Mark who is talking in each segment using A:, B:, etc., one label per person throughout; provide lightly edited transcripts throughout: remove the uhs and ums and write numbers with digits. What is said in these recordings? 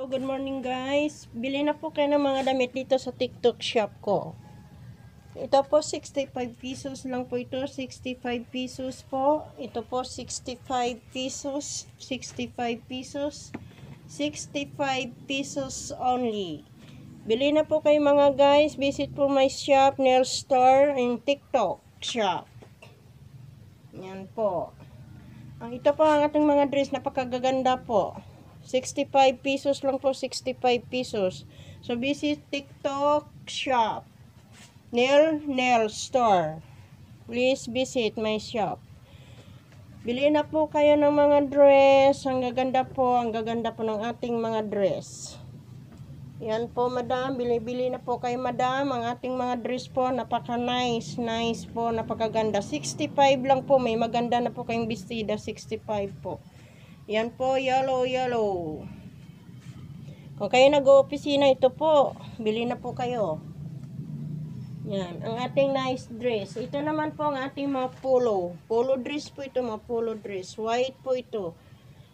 A: Hello, good morning guys. Bili na po kayo ng mga damit dito sa TikTok shop ko. Ito po 65 pesos lang po ito. 65 pesos po. Ito po 65 pesos. 65 pesos. 65 pesos only. Bili na po kayo mga guys. Visit po my shop, nail store and TikTok shop. Yan po. Ito po ang ating mga dress. Napakagaganda po. 65 pesos lang po, 65 pesos. So, visit TikTok shop. Nail store. Please visit my shop. Bili na po kayo ng mga dress. Ang gaganda po ng ating mga dress. Yan po, madam. Bili-bili na po kayo, madam. Ang ating mga dress po, napaka-nice. Nice po, napakaganda. 65 lang po. May maganda na po kayong bestida. 65 po. Yan po, yellow. Kung kayo nag-opisina, ito po. Bili na po kayo. Yan, ang ating nice dress. Ito naman po ang ating mga polo. Polo dress po ito, mga polo dress. White po ito.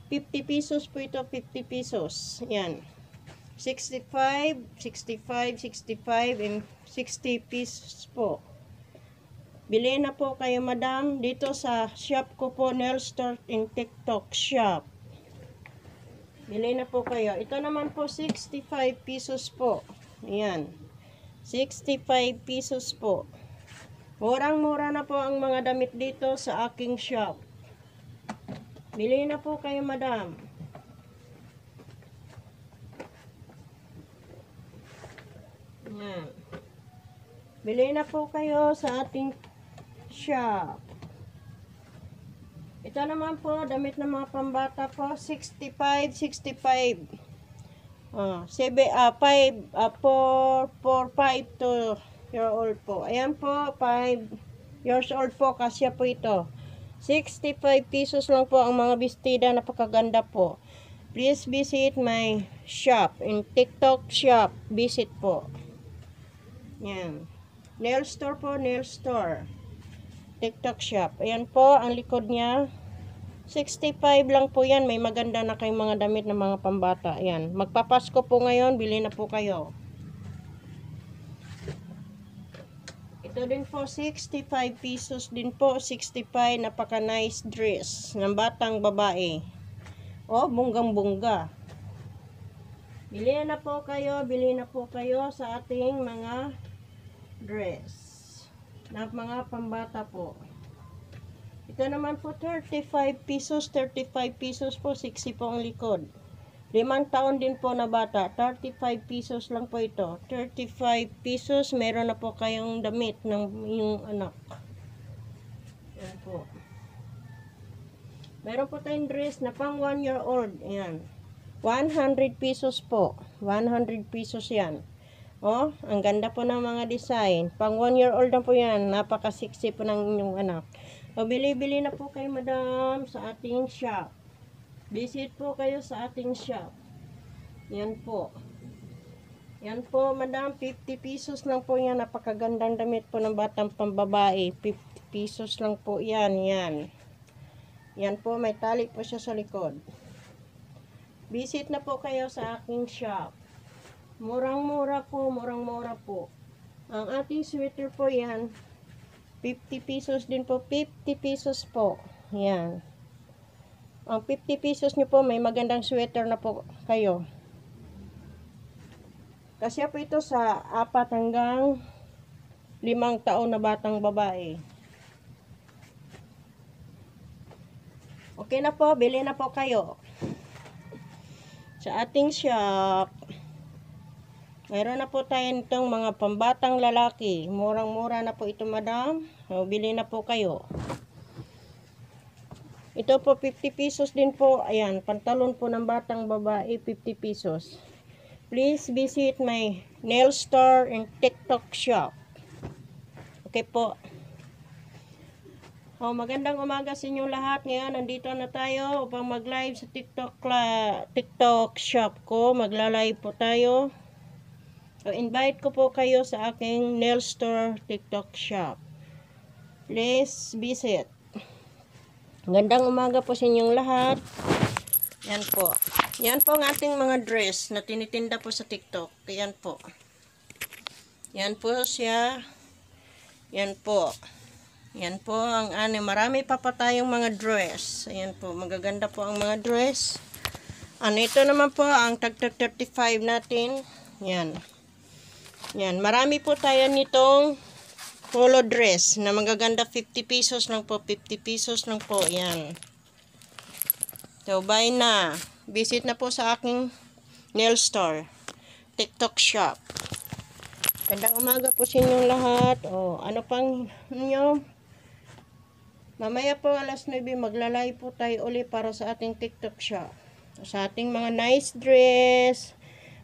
A: 50 pesos po ito, 50 pesos. Yan. 65, and 60 pesos po. Bili na po kayo, madam, dito sa shop ko po, nail store in TikTok shop. Bili na po kayo. Ito naman po, 65 pesos po. Ayan. 65 pesos po. Murang-mura na po ang mga damit dito sa aking shop. Bili na po kayo, madam. Ayan. Bili na po kayo sa ating shop. Ito naman po, damit ng mga pambata po, 65. 5 to year old po. Ayan po, 5 years old po, kasya po ito. 65 pesos lang po ang mga bestida, napakaganda po. Please visit my shop, in TikTok shop, visit po. Yan. Nail store po, nail store. TikTok shop. Ayan po, ang likod niya. 65 lang po yan. May maganda na kayong mga damit ng mga pambata. Ayan. Magpapasko po ngayon. Bili na po kayo. Ito din po, 65 pesos din po. 65, napaka nice dress ng batang babae. Oh, bunggang-bungga. Bili na po kayo. Bili na po kayo sa ating mga dress na mga pambata po. Ito naman po 35 pesos. 35 pesos po, 60 po ang likod. 5 taon din po na bata. 35 pesos lang po ito. 35 pesos, meron na po kayong damit ng inyong anak. Ayan po. Meron po tayong dress na pang 1 year old. Ayan. 100 pesos po. 100 pesos yan. Oh, ang ganda po ng mga design. Pang 1 year old na po yan. Napaka-sexy po ng inyong anak. O, bili-bili na po kayo, madam, sa ating shop. Visit po kayo sa ating shop. Yan po. Yan po, madam. 50 pesos lang po yan. Napakagandang damit po ng batang pambabae. 50 pesos lang po yan. Yan. Yan po, may tali po siya sa likod. Visit na po kayo sa aking shop. Murang-mura po, murang-mura po. Ang ating sweater po yan, 50 pesos din po, 50 pesos po. Yan. Ang 50 pesos nyo po, may magandang sweater na po kayo. Kasi po ito sa 4 hanggang 5 taon na batang babae. Okay na po, bili na po kayo. Sa ating shop, mayroon na po tayo nitong mga pambatang lalaki. Murang-mura na po ito, madam. O, bili na po kayo. Ito po, 50 pesos din po. Ayan, pantalon po ng batang babae, 50 pesos. Please visit my nail store and TikTok shop. Okay po. O, magandang umaga sa inyong lahat. Ngayon, nandito na tayo upang mag-live sa TikTok shop ko. Magla-live po tayo. So, invite ko po kayo sa aking nail store TikTok shop. Please visit. Gandang umaga po sa inyong lahat. Yan po. Yan po ang ating mga dress na tinitinda po sa TikTok. Yan po. Yan po siya. Yan po. Yan po ang marami pa tayong mga dress. Ayan po, magaganda po ang mga dress. Ito naman po ang tag 35 natin. Yan. Yan, marami po tayo nitong polo dress na magaganda. 50 pesos lang po, 50 pesos lang po. Yan. So, buy na. Visit na po sa aking nail store. TikTok shop. Gandang umaga po sa inyong lahat. Ano pang nyo? Mamaya po alas 9 maglalay po tayo uli para sa ating TikTok shop. Sa ating mga nice dress.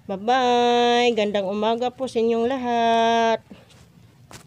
A: Bye-bye. Gandang umaga po sa inyong lahat.